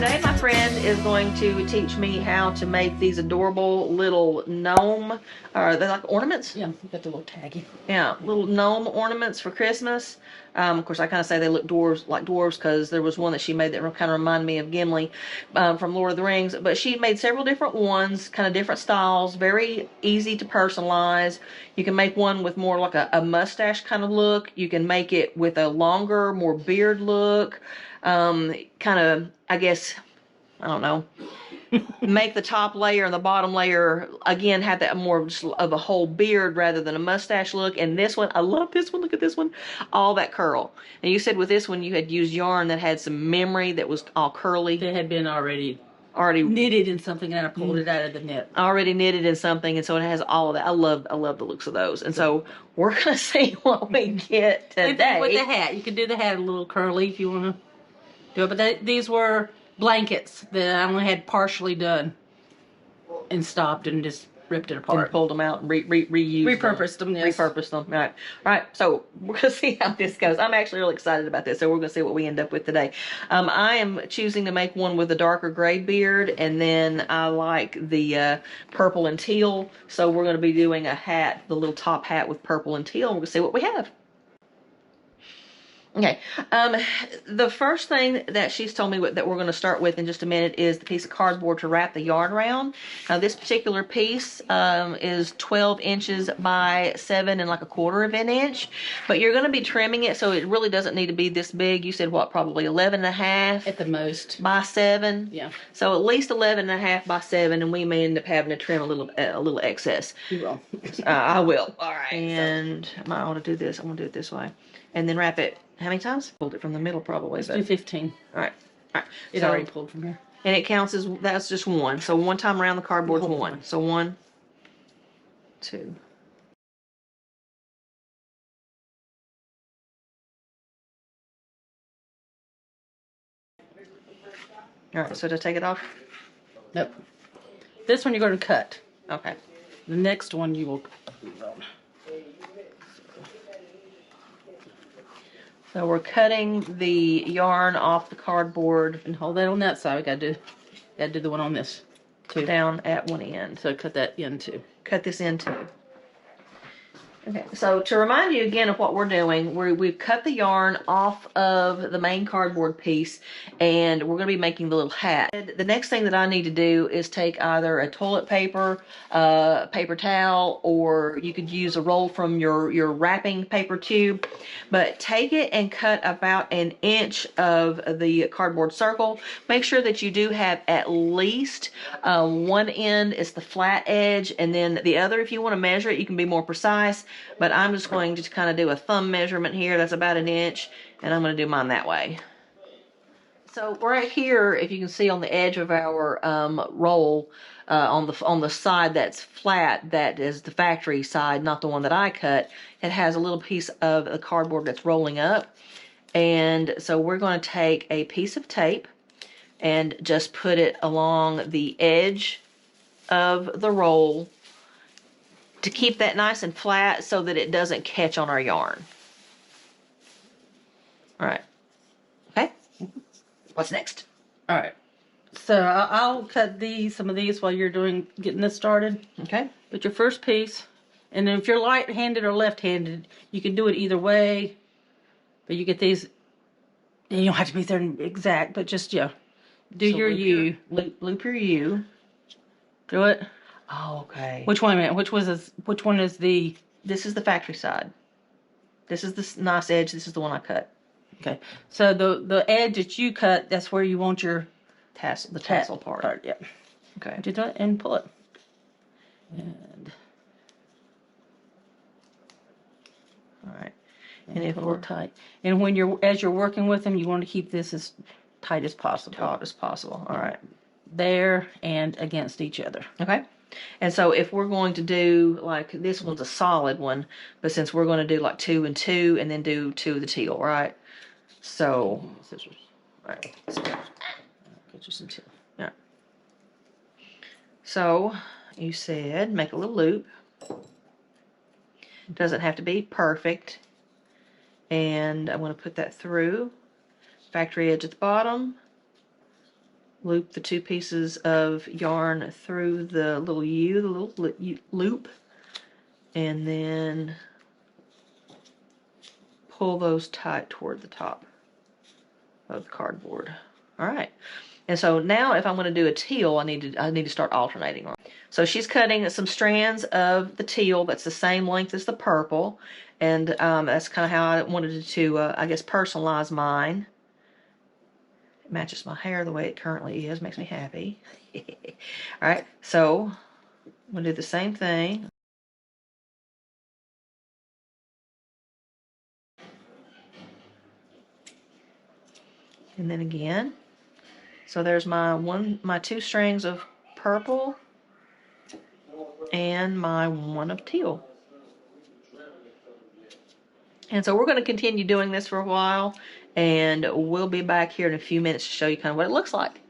today my friend is going to teach me how to make these adorable little gnome, they're like ornaments? Yeah, you got the little taggy. Yeah, little gnome ornaments for Christmas. Of course, I kind of say they look like dwarves because there was one that she made that kind of reminded me of Gimli from Lord of the Rings. But she made several different ones, kind of different styles, very easy to personalize. You can make one with more like a mustache kind of look. You can make it with a longer, more beard look. Kind of, I guess, I don't know. Make the top layer and the bottom layer again have that more of a whole beard rather than a mustache look. And this one, I love this one. Look at this one, all that curl. And you said with this one you had used yarn that had some memory that was all curly. They had been already knitted in something, and I pulled it out of the knit. Already knitted in something, and so it has all of that. I love the looks of those. And so we're gonna see what we get today. With the hat, you can do the hat a little curly if you want to do it. But these were blankets that I only had partially done and stopped and just ripped it apart. And pulled them out and reused repurposed them. Yes. Repurposed them. All right. So we're going to see how this goes. I'm actually really excited about this. So we're going to see what we end up with today. I am choosing to make one with a darker gray beard, and then I like the purple and teal. So we're going to be doing a hat, the little top hat with purple and teal. And we're going to see what we have. Okay, the first thing that she's told me that we're going to start with in just a minute is the piece of cardboard to wrap the yarn around. Now this particular piece is 12 inches by 7 1/4 of an inch, but you're going to be trimming it, so it really doesn't need to be this big. You said what, probably 11 1/2 at the most by 7. Yeah. So at least 11 1/2 by 7, and we may end up having to trim a little excess. You will. I will. All right. And I ought to do this. I'm going to do it this way, and then wrap it. How many times? Pulled it from the middle probably. Let's do 15. All right. It's already pulled from here. And it counts as, that's just one. So one time around the cardboard's one. So 1, 2. All right, so to take it off? Nope. This one you're going to cut. Okay. The next one you will... So we're cutting the yarn off the cardboard. And hold that on that side. We gotta do the one on this too. Down at one end. So cut that in too. Cut this in too. Okay, so to remind you again of what we're doing, we've cut the yarn off of the main cardboard piece, and we're going to be making the little hat. The next thing that I need to do is take either a toilet paper, paper towel, or you could use a roll from your wrapping paper tube, but take it and cut about 1 inch of the cardboard circle. Make sure that you do have at least one end is the flat edge, and then the other, if you want to measure it, you can be more precise. But I'm just going to kind of do a thumb measurement here. That's about 1 inch, and I'm going to do mine that way. So right here, if you can see on the edge of our roll, on the side that's flat, that is the factory side, not the one that I cut. It has a little piece of the cardboard that's rolling up, and so we're going to take a piece of tape and just put it along the edge of the roll to keep that nice and flat so that it doesn't catch on our yarn. All right. Okay. What's next? All right. So I'll cut some of these while you're getting this started. Okay. But your first piece, and then if you're right-handed or left-handed, you can do it either way. But you get these, and you don't have to be there exact, but just, yeah. Do your U. Loop your U. Do it. Oh, okay. Which one? Which one is the? This is the factory side. This is this nice edge. This is the one I cut. Okay. So the edge that you cut, that's where you want your tassel, the tassel part. Yeah. Okay. Do that and pull it. And. All right. And if we're tight, and as you're working with them, you want to keep this as tight as possible. Taut as possible. All right. There and against each other. Okay. And so if we're going to do, like, this one's a solid one, but since we're going to do like 2 and 2 and then do 2 of the teal, right? So, scissors. Right. Get you some teal. Yeah. So, you said make a little loop. Doesn't have to be perfect. And I'm going to put that through. Factory edge at the bottom. loop the 2 pieces of yarn through the little U, the little loop, and then pull those tight toward the top of the cardboard. All right. And so now if I'm going to do a teal, I need to start alternating. So she's cutting some strands of the teal that's the same length as the purple, and that's kind of how I wanted to, I guess, personalize mine. It matches my hair the way it currently is, makes me happy. All right, so I'm going to do the same thing. And then again. So there's my 2 strings of purple and my 1 of teal. And so we're going to continue doing this for a while, and we'll be back here in a few minutes to show you kind of what it looks like.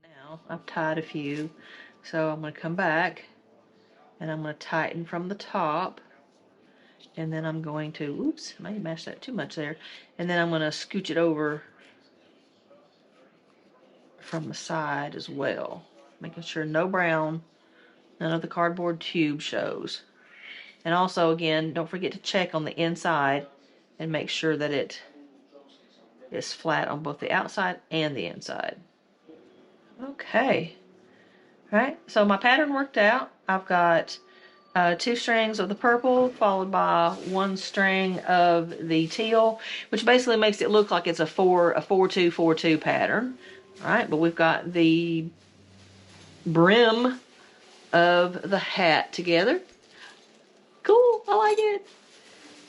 Now I've tied a few, so I'm going to come back and I'm going to tighten from the top, and then I'm going to, oops, I may have mashed that too much there, and then I'm going to scooch it over from the side as well, making sure no brown, none of the cardboard tube shows. And also, again, don't forget to check on the inside and make sure that it is flat on both the outside and the inside. Okay. All right, so my pattern worked out. I've got 2 strings of the purple followed by 1 string of the teal, which basically makes it look like it's a 4-2-4-2 pattern. All right, but we've got the brim of the hat together. Cool, I like it.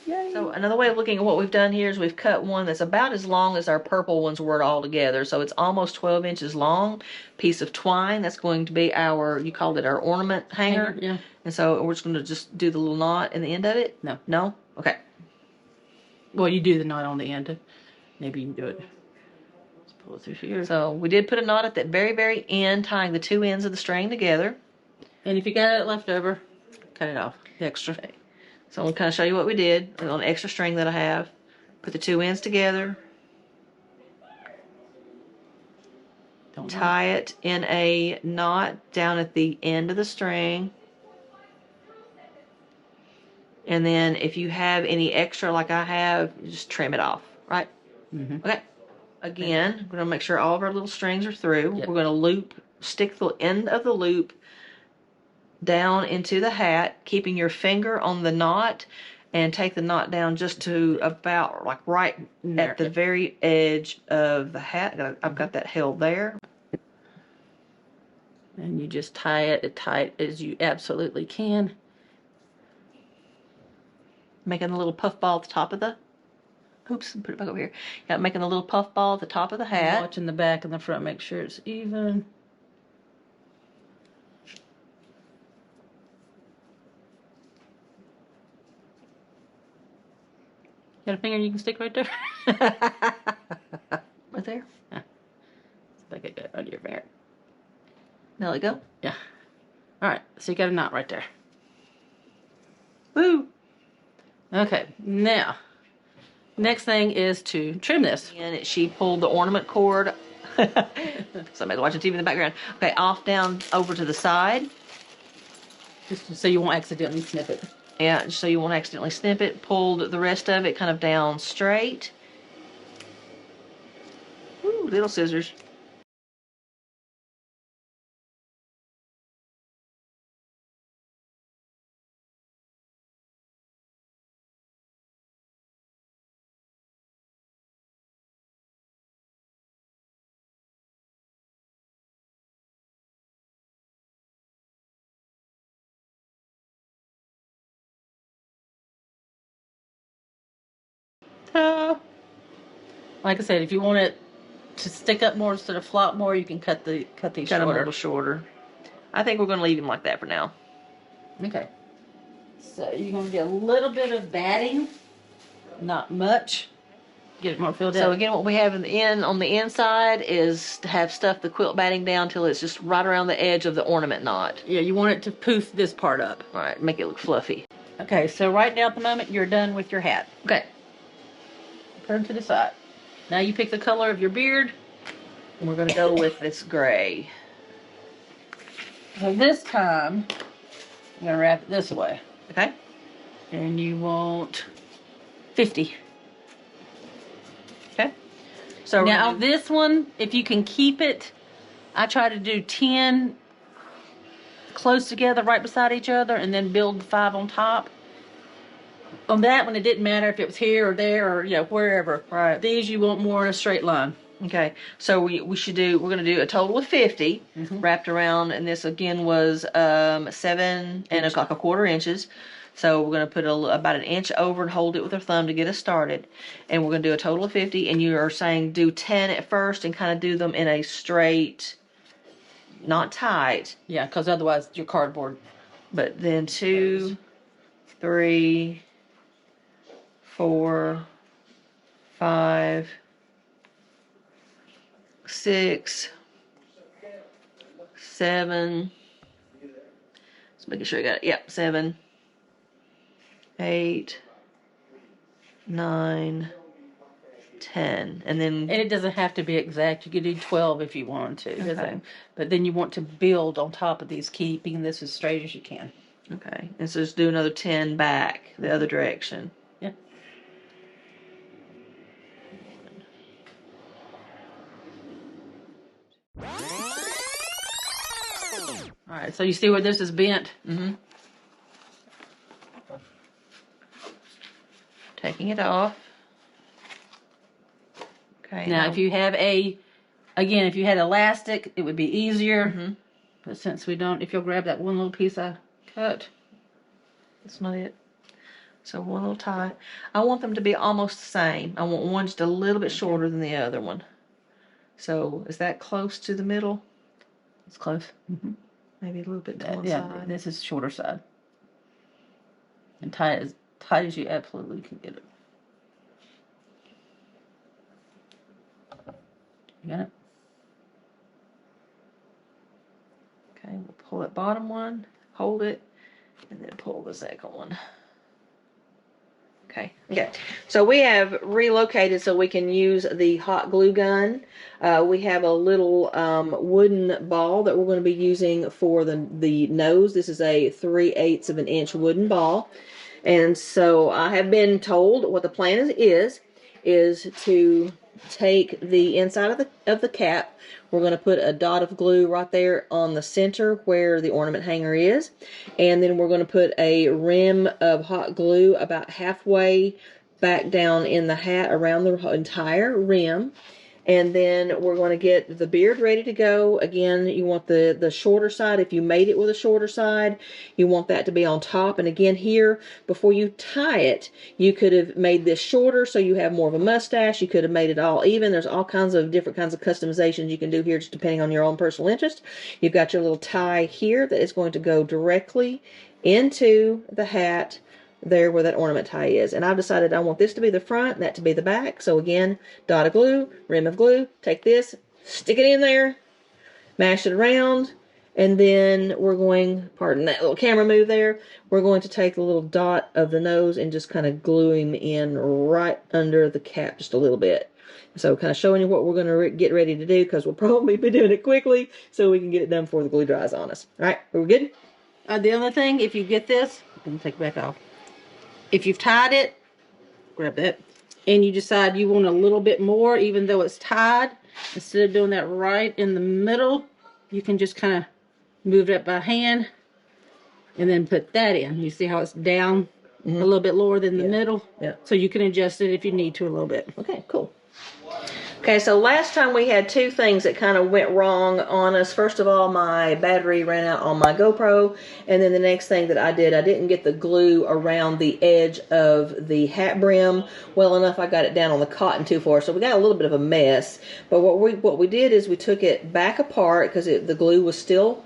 Yay. So another way of looking at what we've done here is we've cut one that's about as long as our purple ones were all together. So it's almost 12 inches long, piece of twine. That's going to be our, you called it our ornament hanger. Yeah. And so we're just going to just do the little knot in the end of it? No. No? Okay. Well, you do the knot on the end. Maybe you can do it. Let's pull it through here. So we did put a knot at that very, very end, tying the 2 ends of the string together. And if you got it left over, cut it off. The extra. Okay. So I'm going to kind of show you what we did on the extra string that I have. Put the 2 ends together. Don't tie it in a knot down at the end of the string. And then if you have any extra like I have, you just trim it off, right? Mm-hmm. Okay. Again, we're going to make sure all of our little strings are through. Yep. We're going to stick the end of the loop down into the hat, keeping your finger on the knot, and take the knot down just to about like right at the very edge of the hat. I've got that held there. And you just tie it as tight as you absolutely can. Making a little puff ball at the top of the, oops, put it back over here. Yeah, making a little puff ball at the top of the hat. Watching the back and the front, make sure it's even. Got a finger you can stick right there? Right there? Yeah. Stick it good under your finger. Now let go. Yeah. Alright, so you got a knot right there. Woo! Okay, now, next thing is to trim this. And she pulled the ornament cord. Somebody's watching TV in the background. Okay, off down over to the side. Just so you won't accidentally snip it. Yeah, so you won't accidentally snip it. Pulled the rest of it kind of down straight. Ooh, little scissors. Like I said, if you want it to stick up more instead of flop more, you can cut these Cut them a shorter. little shorter. I think we're going to leave him like that for now. Okay. So you're going to get a little bit of batting, not much. Get it more filled So out. again, what we have on the inside is to have stuff the quilt batting down till it's just right around the edge of the ornament knot. Yeah, you want it to poof this part up. All right, make it look fluffy. Okay, so right now at the moment, you're done with your hat. Okay. Turn to the side. Now you pick the color of your beard. And we're going to go with this gray. So this time, I'm going to wrap it this way. Okay. And you want 50. Okay. So now this one, if you can keep it, I try to do 10 close together right beside each other and then build 5 on top. On that one, it didn't matter if it was here or there or, you know, wherever. Right. These you want more in a straight line. Okay, so we're going to do a total of 50 wrapped around, and this again was 7 and a quarter inches. So we're going to put about an inch over and hold it with our thumb to get us started. And we're going to do a total of 50, and you are saying do 10 at first and kind of do them in a straight, not tight. Yeah, because otherwise your cardboard. But then 2, 3, 4, 5, 6, 7. Just making sure I got it. Yep, 7, 8, 9, 10, and then. And it doesn't have to be exact. You could do 12 if you wanted to. Okay. But then you want to build on top of these, keeping this as straight as you can. Okay, and so just do another 10 back the other direction. Yeah. All right, so you see where this is bent? Mm-hmm. Taking it off. Okay. Now, if you have again, if you had elastic, it would be easier. Mm-hmm. But since we don't, if you'll grab that one little piece I cut. That's not it. So one little tie. I want them to be almost the same. I want one just a little bit shorter than the other one. So is that close to the middle? It's close. Mm-hmm. Maybe a little bit to one yeah, side. this is shorter side. And tie it as tight as you absolutely can get it. You got it? Okay, we'll pull that bottom one, hold it, and then pull the second one. Okay. So we have relocated so we can use the hot glue gun. We have a little wooden ball that we're going to be using for the nose. This is a 3/8 of an inch wooden ball. And so I have been told what the plan is to take the inside of the cap. We're going to put a dot of glue right there on the center where the ornament hanger is. And then we're going to put a rim of hot glue about halfway back down in the hat around the entire rim. And then we're going to get the beard ready to go. Again, you want the shorter side. If you made it with a shorter side, you want that to be on top. And again, here, before you tie it, you could have made this shorter so you have more of a mustache. You could have made it all even. There's all kinds of different kinds of customizations you can do here just depending on your own personal interest. You've got your little tie here that is going to go directly into the hat there where that ornament tie is. And I've decided I want this to be the front, that to be the back. So again, dot of glue, rim of glue, take this, stick it in there, mash it around, and then we're going, pardon that little camera move there, we're going to take the little dot of the nose and just kind of glue him in right under the cap just a little bit. So kind of showing you what we're going to get ready to do because we'll probably be doing it quickly so we can get it done before the glue dries on us. All right, are we good? The other thing, if you get this, I'm going to take it back off. If you've tied it, grab that, and you decide you want a little bit more, even though it's tied, instead of doing that right in the middle, you can just kind of move it up by hand and then put that in. You see how it's down a little bit lower than the middle? Yeah. So you can adjust it if you need to a little bit. Okay, cool. Okay, so last time we had two things that kind of went wrong on us. First of all, my battery ran out on my GoPro, and then the next thing that I didn't get the glue around the edge of the hat brim well enough. I got it down on the cotton too far, so we got a little bit of a mess. But what we did is we took it back apart because the glue was still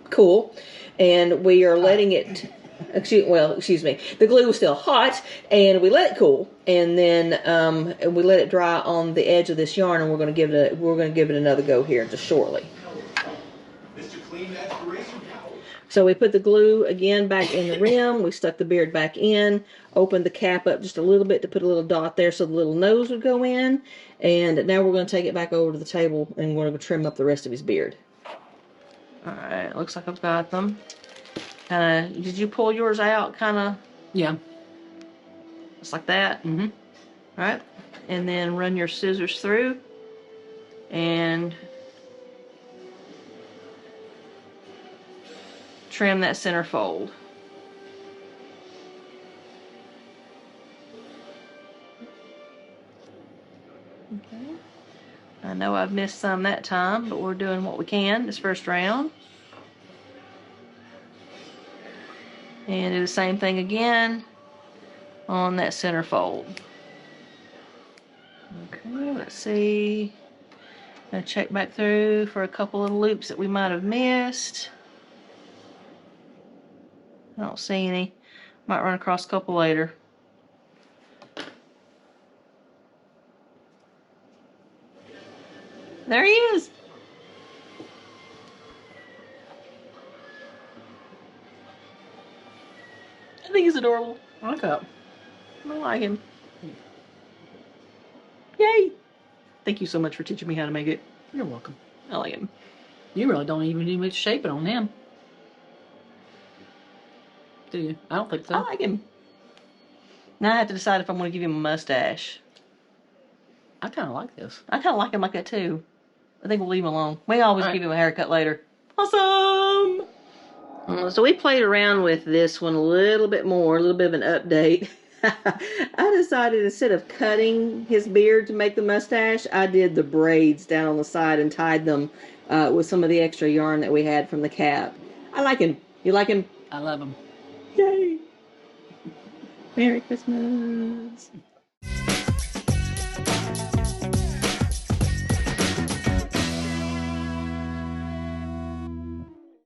cool, and we are letting it. Excuse me. The glue was still hot, and we let it cool, and then we let it dry on the edge of this yarn, and we're going to give it another go here just shortly. So we put the glue again back in the rim. We stuck the beard back in, opened the cap up just a little bit to put a little dot there so the little nose would go in. And now we're going to take it back over to the table and we're going to trim up the rest of his beard. All right, looks like I've got them. Did you pull yours out kind of? Yeah. Just like that? Mm-hmm. All right. And then run your scissors through and trim that center fold. Okay. I know I've missed some that time, but we're doing what we can this first round. And do the same thing again on that center fold. Okay, let's see. I'm gonna check back through for a couple of loops that we might have missed. I don't see any. Might run across a couple later. There he is. I think he's adorable. I like that. I like him. Yay! Thank you so much for teaching me how to make it. You're welcome. I like him. You really don't even need much shaping on him. Do you? I don't think so. I like him. Now I have to decide if I'm going to give him a mustache. I kind of like this. I kind of like him like that too. I think we'll leave him alone. We always All right. give him a haircut later. Awesome! So we played around with this one a little bit more, a little bit of an update. I decided instead of cutting his beard to make the mustache, I did the braids down on the side and tied them with some of the extra yarn that we had from the cap. I like him. You like him? I love him. Yay! Merry Christmas.